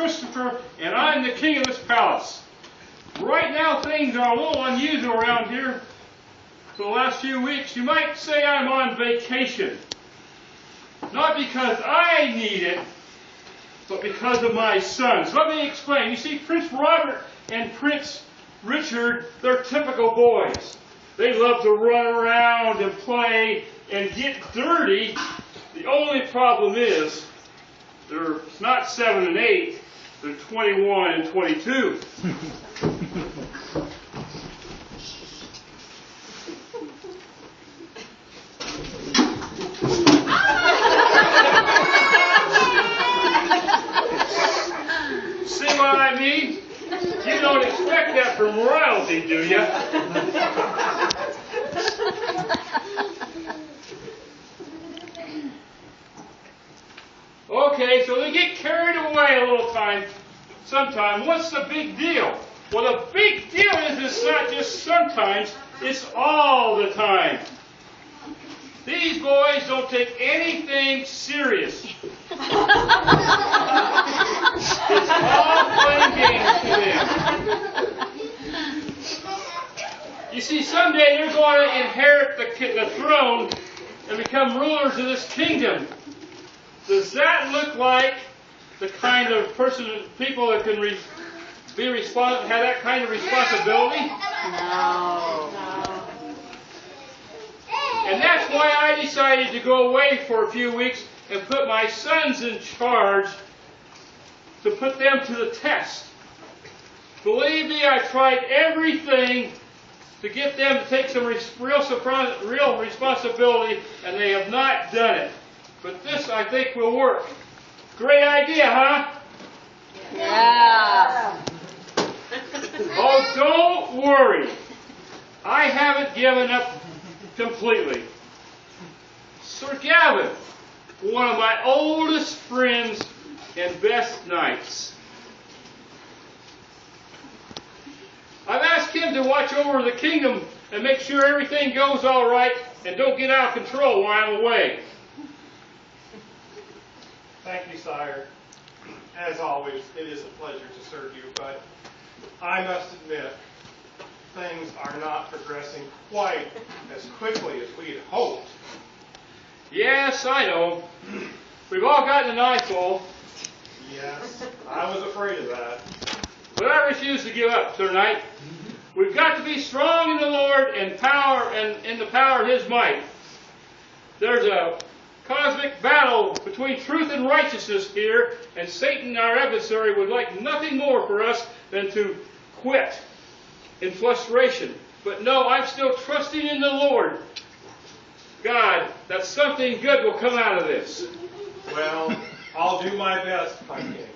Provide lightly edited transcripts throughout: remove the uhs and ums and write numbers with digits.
Christopher, and I'm the king of this palace. Right now, things are a little unusual around here. For the last few weeks, you might say I'm on vacation. Not because I need it, but because of my sons. Let me explain. You see, Prince Robert and Prince Richard, they're typical boys. They love to run around and play and get dirty. The only problem is, they're not 7 and 8, they're 21 and 22. See what I mean? You don't expect that from royalty, do you? Okay, so they get carried away a little sometime. What's the big deal? Well, the big deal is it's not just sometimes, it's all the time. These boys don't take anything serious. It's all playing games to them. You see, someday they're going to inherit the throne and become rulers of this kingdom. Does that look like the kind of people that can have that kind of responsibility? No. And that's why I decided to go away for a few weeks and put my sons in charge to put them to the test. Believe me, I tried everything to get them to take some real responsibility, and they have not done it. But this, I think, will work. Great idea, huh? Yeah. Oh, don't worry. I haven't given up completely. Sir Gavin, one of my oldest friends and best knights. I've asked him to watch over the kingdom and make sure everything goes all right and don't get out of control while I'm away. Thank you, sire. As always, it is a pleasure to serve you, but I must admit, things are not progressing quite as quickly as we had hoped. Yes, I know. We've all gotten an eyeful. Yes, I was afraid of that. But I refuse to give up, Sir Knight. We've got to be strong in the Lord and power and in the power of His might. There's a cosmic battle between truth and righteousness here, and Satan, our adversary, would like nothing more for us than to quit in frustration. But no, I'm still trusting in the Lord. God, that something good will come out of this. Well, I'll do my best, my king.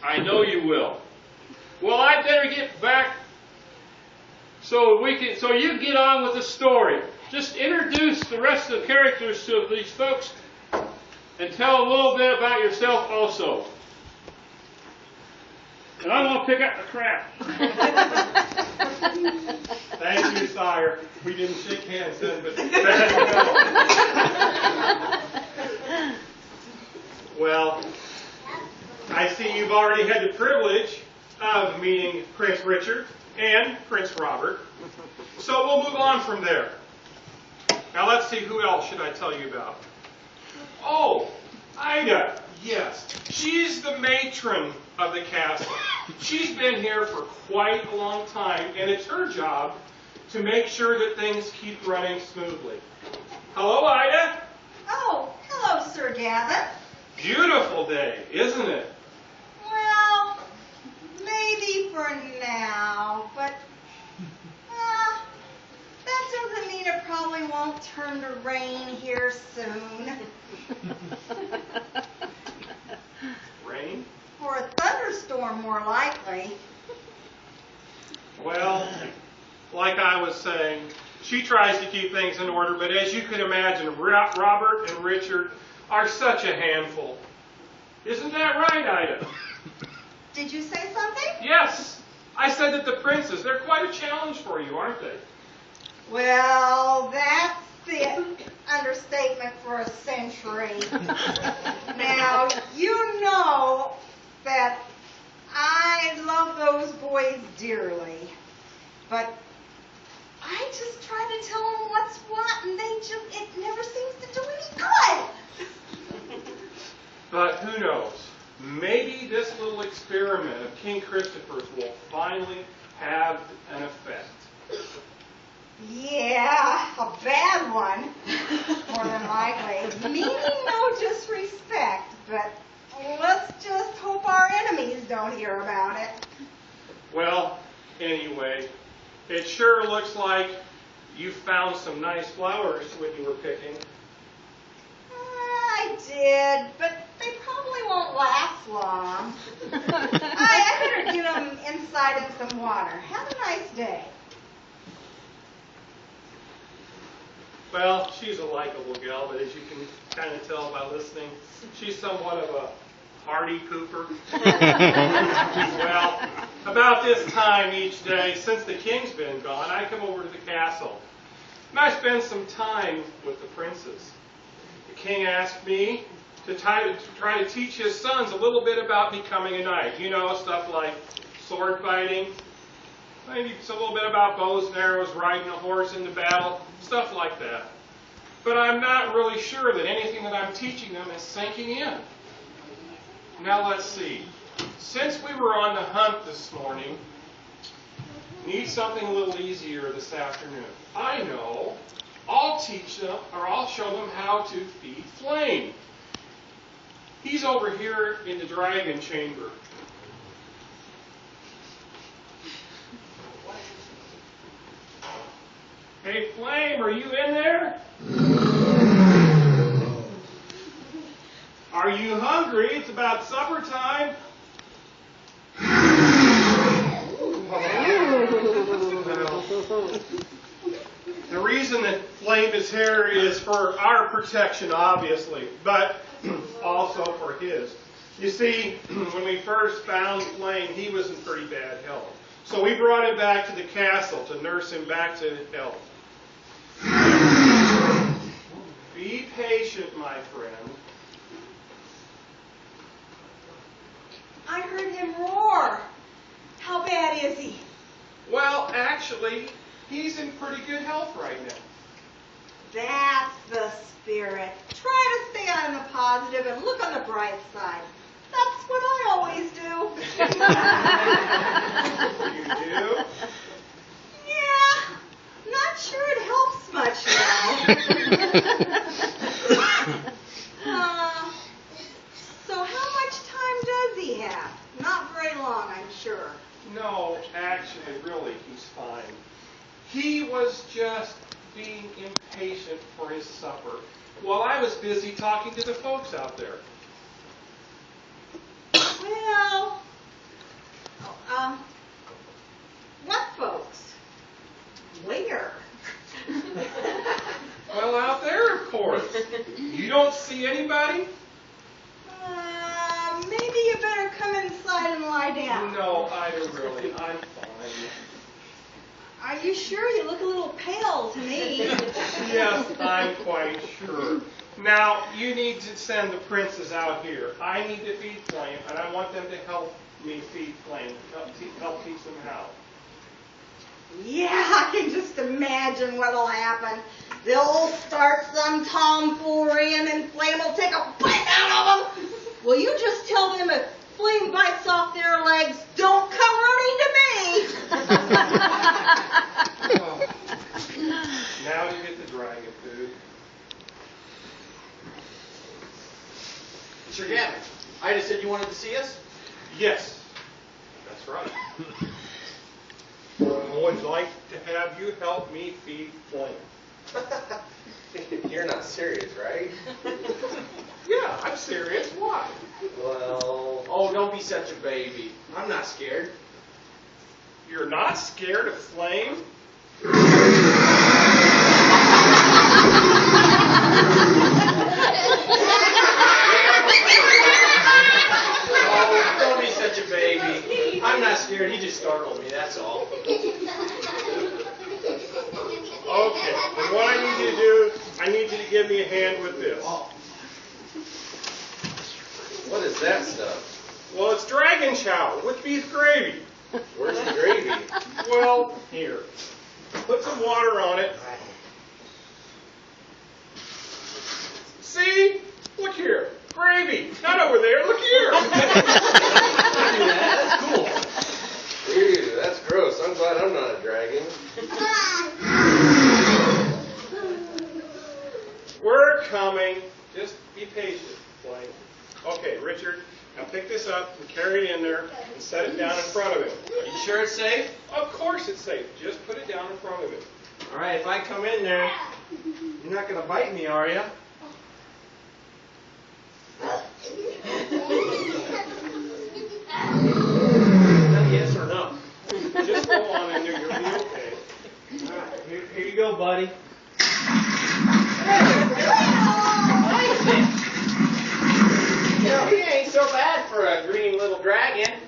I know you will. Well, I'd better get back so you can get on with the story. Just introduce the rest of the characters to these folks and tell a little bit about yourself also. And I'm going to pick up the crap. Thank you, sire. We didn't shake hands then, but well, I see you've already had the privilege of meeting Prince Richard and Prince Robert. So we'll move on from there. Now let's see, who else should I tell you about? Oh, Ida. Yes, she's the matron of the castle. She's been here for quite a long time, and it's her job to make sure that things keep running smoothly. Hello, Ida. Oh, hello, Sir Gavin. Beautiful day, isn't it? Well, maybe for now, but that doesn't mean it probably won't turn to rain here soon. Rain? For a thunderstorm, more likely. Well, like I was saying, she tries to keep things in order, but as you can imagine, Robert and Richard are such a handful. Isn't that right, Ida? Did you say something? Yes. I said that the princes, they're quite a challenge for you, aren't they? Well, that's the understatement for a century. Now, you know that dearly. But I just try to tell them what's what, and it never seems to do any good. But who knows? Maybe this little experiment of King Christopher's will finally have an effect. Yeah, a bad one, more than likely. Meaning no disrespect, but let's just hope our enemies don't hear about it. Well, anyway, it sure looks like you found some nice flowers when you were picking. I did, but they probably won't last long. I better get them inside in some water. Have a nice day. Well, she's a likable gal, but as you can kind of tell by listening, she's somewhat of a party pooper. Well, about this time each day, since the king's been gone, I come over to the castle. And I spend some time with the princes. The king asked me to try to teach his sons a little bit about becoming a knight. You know, stuff like sword fighting, maybe a little bit about bows and arrows, riding a horse into battle, stuff like that. But I'm not really sure that anything that I'm teaching them is sinking in. Now let's see. Since we were on the hunt this morning, need something a little easier this afternoon. I know. I'll teach them, or I'll show them how to feed Flame. He's over here in the dragon chamber. Hey, Flame, are you in there? Are you hungry? It's about supper time. The reason that Flame is here is for our protection, obviously, but also for his. You see, when we first found Flame, he was in pretty bad health. So we brought him back to the castle to nurse him back to health. Be patient, my friend. I heard him roar. How bad is he? Well, actually, he's in pretty good health right now. That's the spirit. Try to stay on the positive and look on the bright side. That's what I always do. You do? Yeah, not sure it helps much now. So how much time does he have? Not very long, I'm sure. No, actually, really, he's fine. He was just being impatient for his supper while I was busy talking to the folks out there. Well, what folks? Where? Well, out there, of course. You don't see anybody? Maybe you better come inside and lie down. No, I really. I'm fine. Are you sure? You look a little pale to me. Yes, I'm quite sure. Now, you need to send the princes out here. I need to feed Flame, and I want them to help me feed Flame. Help teach them how. Yeah, I can just imagine what'll happen. They'll start some tomfoolery and then Flame will take a bite out of them. Well, you just tell them if Flame bites off their legs, don't come running to me. Oh. Now you get the dragon food. Sir Gavin, I just said you wanted to see us? Yes, that's right. I would like to have you help me feed Flame. You're not serious, right? Yeah, I'm serious. Why? Well, oh, don't be such a baby. I'm not scared. You're not scared of Flame? Oh, don't be such a baby. I'm not scared. He just startled me, that's all. Okay, then what I need you to do, I need you to give me a hand with this. What is that stuff? Well, it's dragon chow with beef gravy. Where's the gravy? Well, here. Put some water on it. See? Look here. Gravy. Not over there. Look here. That's cool. Ew, that's gross. I'm glad I'm not a dragon. We're coming. Just be patient, Blaine. Okay, Richard. Now pick this up and carry it in there and set it down in front of him. Are you sure it's safe? Of course it's safe. Just put it down in front of him. All right, if I come in there, you're not going to bite me, are you? Yes or no? Just go on in there. You'll be okay. All right, here you go, buddy. You know, he ain't so bad for a green little dragon.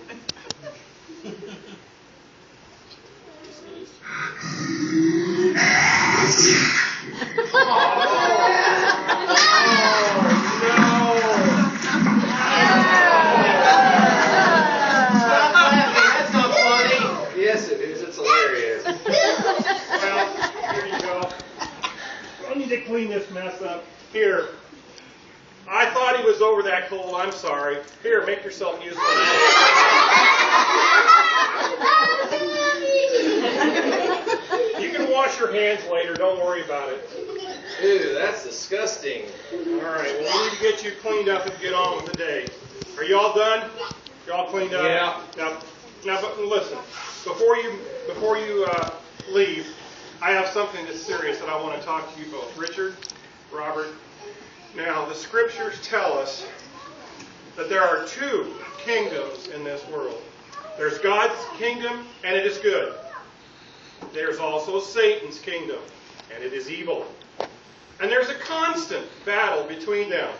Yes, it is. It's hilarious. Well, here you go. I need to clean this mess up. Here. I thought he was over that cold. I'm sorry. Here, make yourself useful. You can wash your hands later. Don't worry about it. Ew, that's disgusting. All right. Well, we need to get you cleaned up and get on with the day. Are you all done? You all cleaned up? Yeah. Now, but listen. Before you leave, I have something that's serious that I want to talk to you both. Richard, Robert. Now, the scriptures tell us that there are two kingdoms in this world. There's God's kingdom, and it is good. There's also Satan's kingdom, and it is evil. And there's a constant battle between them.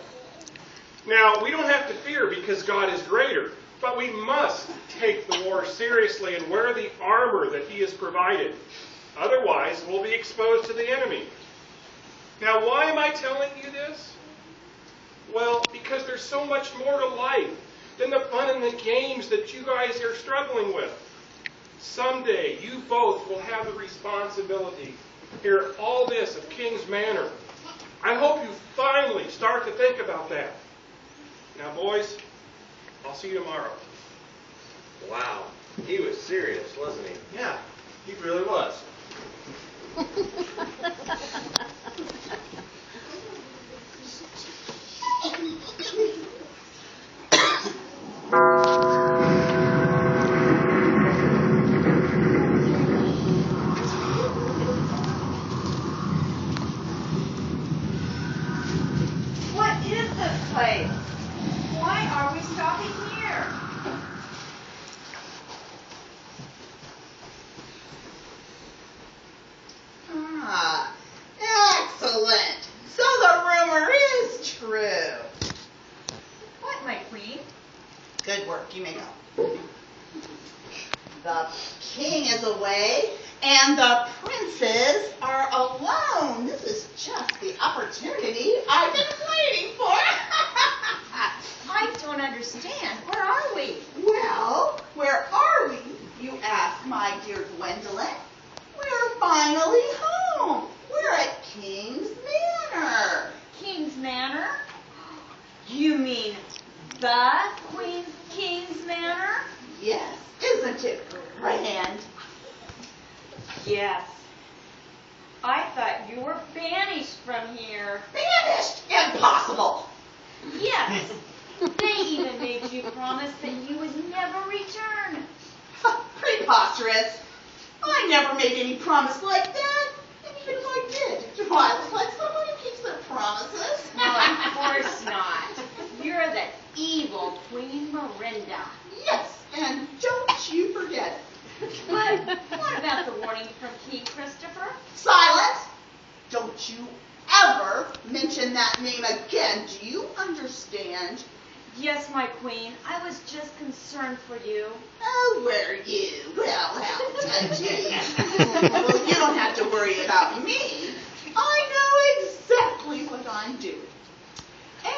Now, we don't have to fear because God is greater, but we must take the war seriously and wear the armor that He has provided. Otherwise, we'll be exposed to the enemy. Now, why am I telling you this? Well, because there's so much more to life than the fun and the games that you guys are struggling with. Someday, you both will have the responsibility to hear all this of King's Manor. I hope you finally start to think about that. Now, boys, I'll see you tomorrow. Wow, he was serious, wasn't he? Yeah, he really was. What is this place? Why are we stopping here? Ah, excellent. So the rumor is true. What, my queen? Good work, you may go. The king is away, and the princes are alone. This is just the opportunity I've been waiting for. I don't understand. Where are we? Well, where are we, you ask, my dear Gwendolyn? We're finally home. We're at King's Manor. King's Manor? You mean the King's Manor? Yes, isn't it grand? Yes. I thought you were banished from here. Banished? Impossible. Yes. They even made you promise that you would never return. Preposterous. I never made any promise like that. And even if I did, do I look like someone who keeps their promises? No, of course not. You're the evil Queen Miranda. Yes, and don't you forget it. But what about the warning from King Christopher? Silence! Don't you ever mention that name again. Do you understand? Yes, my queen. I was just concerned for you. Oh, were you? Well, how touching. Well, you don't have to worry about me. I know exactly what I'm doing.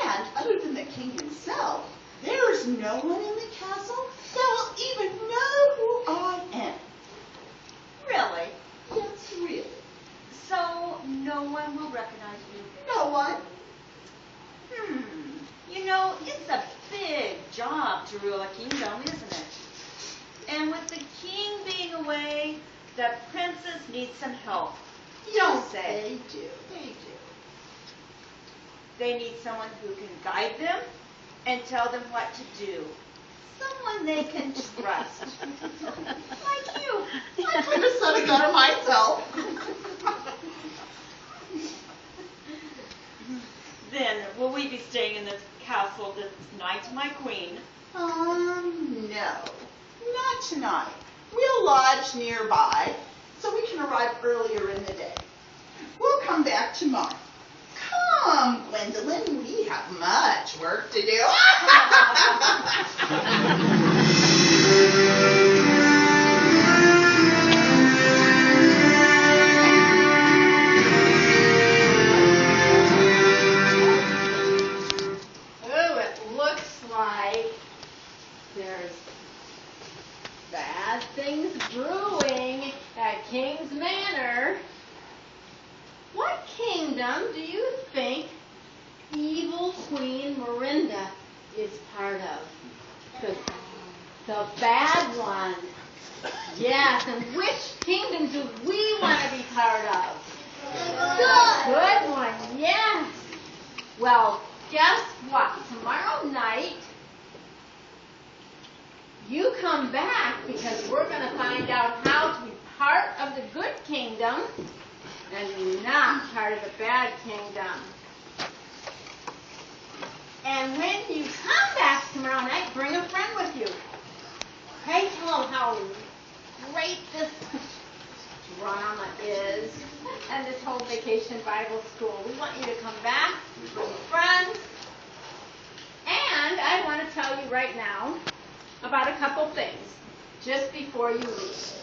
And other than the king himself, there is no one in the castle that will even know who I rule a kingdom, isn't it? And with the king being away, the princes need some help. Don't say. They do. They do. They need someone who can guide them and tell them what to do. Someone they can trust. Like you. I could have said it better myself. Then, will we be staying in this castle this night, my queen? No. Not tonight. We'll lodge nearby so we can arrive earlier in the day. We'll come back tomorrow. Come, Gwendolyn, we have much work to do. Oh, it looks like there's bad things brewing at King's Manor. What kingdom do you think evil Queen Miranda is part of? The bad one. Yes, and which kingdom do we want to be part of? Good one, yes. Well, guess what? Tomorrow night, you come back because we're going to find out how to be part of the good kingdom and not part of the bad kingdom. And when you come back tomorrow night, bring a friend with you. Pray tell them how great this drama is and this whole Vacation Bible School. We want you to come back with your friends. And I want to tell you right now about a couple things just before you leave.